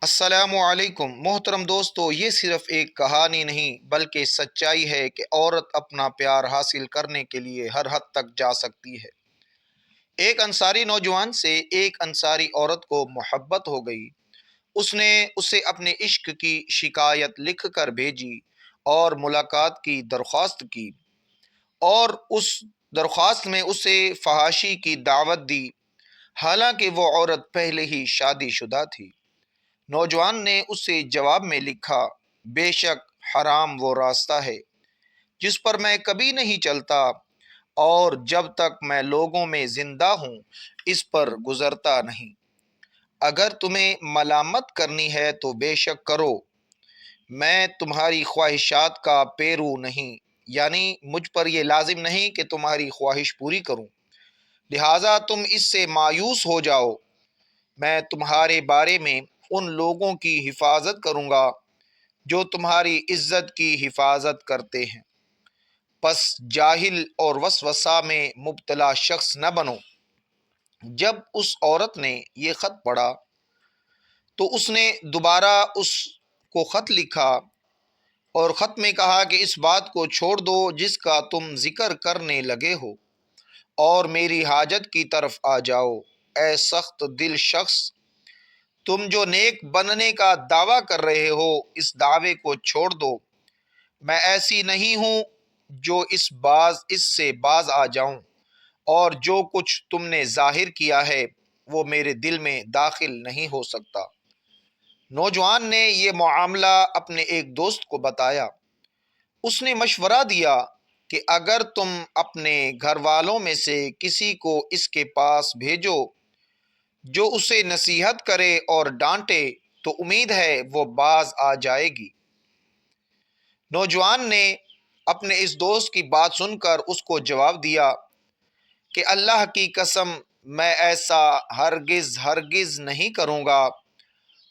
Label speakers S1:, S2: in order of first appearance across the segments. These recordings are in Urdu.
S1: السلام علیکم محترم دوستو، یہ صرف ایک کہانی نہیں بلکہ سچائی ہے کہ عورت اپنا پیار حاصل کرنے کے لیے ہر حد تک جا سکتی ہے۔ ایک انصاری نوجوان سے ایک انصاری عورت کو محبت ہو گئی۔ اس نے اسے اپنے عشق کی شکایت لکھ کر بھیجی اور ملاقات کی درخواست کی، اور اس درخواست میں اسے فحاشی کی دعوت دی، حالانکہ وہ عورت پہلے ہی شادی شدہ تھی۔ نوجوان نے اسے جواب میں لکھا، بے شک حرام وہ راستہ ہے جس پر میں کبھی نہیں چلتا، اور جب تک میں لوگوں میں زندہ ہوں اس پر گزرتا نہیں۔ اگر تمہیں ملامت کرنی ہے تو بے شک کرو، میں تمہاری خواہشات کا پیرو نہیں، یعنی مجھ پر یہ لازم نہیں کہ تمہاری خواہش پوری کروں، لہٰذا تم اس سے مایوس ہو جاؤ۔ میں تمہارے بارے میں ان لوگوں کی حفاظت کروں گا جو تمہاری عزت کی حفاظت کرتے ہیں، پس جاہل اور وسوسہ میں مبتلا شخص نہ بنو۔ جب اس عورت نے یہ خط پڑھا تو اس نے دوبارہ اس کو خط لکھا اور خط میں کہا کہ اس بات کو چھوڑ دو جس کا تم ذکر کرنے لگے ہو، اور میری حاجت کی طرف آ جاؤ۔ اے سخت دل شخص، تم جو نیک بننے کا دعویٰ کر رہے ہو اس دعوے کو چھوڑ دو۔ میں ایسی نہیں ہوں جو اس سے باز آ جاؤں، اور جو کچھ تم نے ظاہر کیا ہے وہ میرے دل میں داخل نہیں ہو سکتا۔ نوجوان نے یہ معاملہ اپنے ایک دوست کو بتایا۔ اس نے مشورہ دیا کہ اگر تم اپنے گھر والوں میں سے کسی کو اس کے پاس بھیجو جو اسے نصیحت کرے اور ڈانٹے تو امید ہے وہ باز آ جائے گی۔ نوجوان نے اپنے اس دوست کی بات سن کر اس کو جواب دیا کہ اللہ کی قسم میں ایسا ہرگز نہیں کروں گا،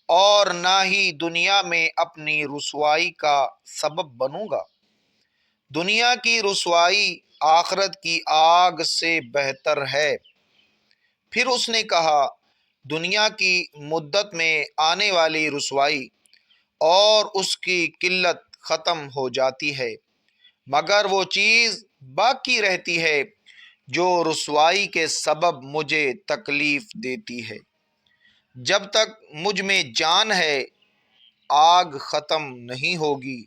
S1: اور نہ ہی دنیا میں اپنی رسوائی کا سبب بنوں گا۔ دنیا کی رسوائی آخرت کی آگ سے بہتر ہے۔ پھر اس نے کہا، دنیا کی مدت میں آنے والی رسوائی اور اس کی قلت ختم ہو جاتی ہے، مگر وہ چیز باقی رہتی ہے جو رسوائی کے سبب مجھے تکلیف دیتی ہے۔ جب تک مجھ میں جان ہے آگ ختم نہیں ہوگی،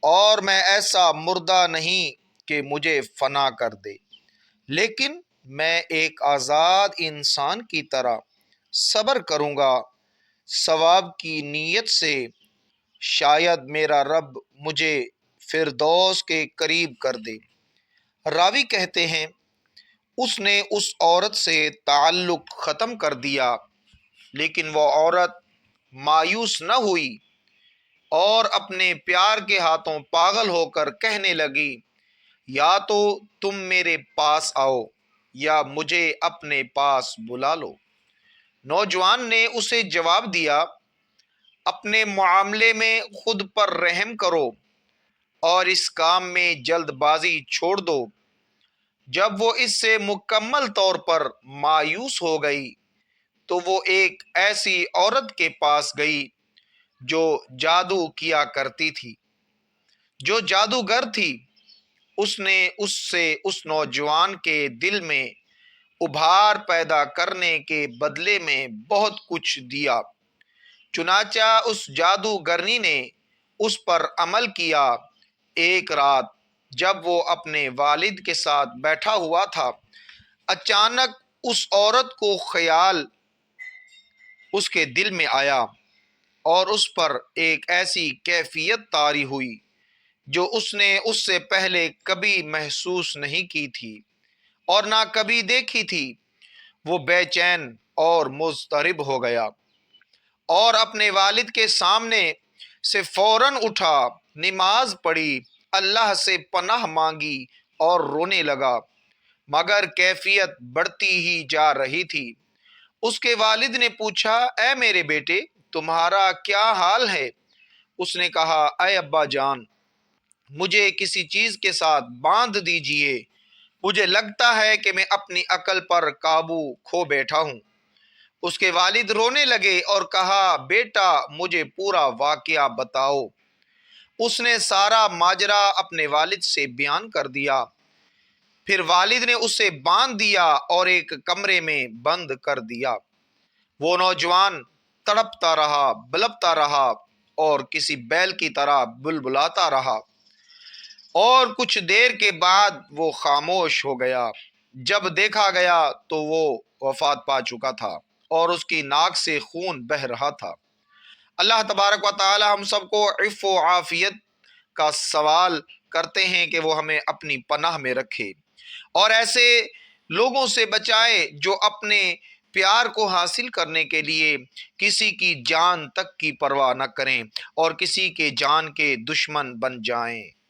S1: اور میں ایسا مردہ نہیں کہ مجھے فنا کر دے، لیکن میں ایک آزاد انسان کی طرح صبر کروں گا ثواب کی نیت سے، شاید میرا رب مجھے فردوس کے قریب کر دے۔ راوی کہتے ہیں اس نے اس عورت سے تعلق ختم کر دیا، لیکن وہ عورت مایوس نہ ہوئی اور اپنے پیار کے ہاتھوں پاگل ہو کر کہنے لگی، یا تو تم میرے پاس آؤ یا مجھے اپنے پاس بلا لو۔ نوجوان نے اسے جواب دیا، اپنے معاملے میں خود پر رحم کرو اور اس کام میں جلد بازی چھوڑ دو۔ جب وہ اس سے مکمل طور پر مایوس ہو گئی تو وہ ایک ایسی عورت کے پاس گئی جو جادو کیا کرتی تھی، جو جادوگر تھی۔ اس نے اس سے اس نوجوان کے دل میں ابھار پیدا کرنے کے بدلے میں بہت کچھ دیا۔ چنانچہ اس جادوگرنی نے اس پر عمل کیا۔ ایک رات جب وہ اپنے والد کے ساتھ بیٹھا ہوا تھا، اچانک اس عورت کو خیال اس کے دل میں آیا، اور اس پر ایک ایسی کیفیت طاری ہوئی جو اس نے اس سے پہلے کبھی محسوس نہیں کی تھی اور نہ کبھی دیکھی تھی۔ وہ بے چین اور مضطرب ہو گیا اور اپنے والد کے سامنے سے فوراً اٹھا، نماز پڑھی، اللہ سے پناہ مانگی اور رونے لگا، مگر کیفیت بڑھتی ہی جا رہی تھی۔ اس کے والد نے پوچھا، اے میرے بیٹے، تمہارا کیا حال ہے؟ اس نے کہا، اے ابا جان، مجھے کسی چیز کے ساتھ باندھ دیجئے، مجھے لگتا ہے کہ میں اپنی عقل پر قابو کھو بیٹھا ہوں۔ اس کے والد رونے لگے اور کہا بیٹا مجھے پورا واقعہ بتاؤ۔ اس نے سارا ماجرا اپنے والد سے بیان کر دیا۔ پھر والد نے اسے باندھ دیا اور ایک کمرے میں بند کر دیا۔ وہ نوجوان تڑپتا رہا، بلبتا رہا اور کسی بیل کی طرح بلبلاتا رہا، اور کچھ دیر کے بعد وہ خاموش ہو گیا۔ جب دیکھا گیا تو وہ وفات پا چکا تھا اور اس کی ناک سے خون بہہ رہا تھا۔ اللہ تبارک و تعالی ہم سب کو عفو و عافیت کا سوال کرتے ہیں کہ وہ ہمیں اپنی پناہ میں رکھے اور ایسے لوگوں سے بچائے جو اپنے پیار کو حاصل کرنے کے لیے کسی کی جان تک کی پرواہ نہ کریں اور کسی کے جان کے دشمن بن جائیں۔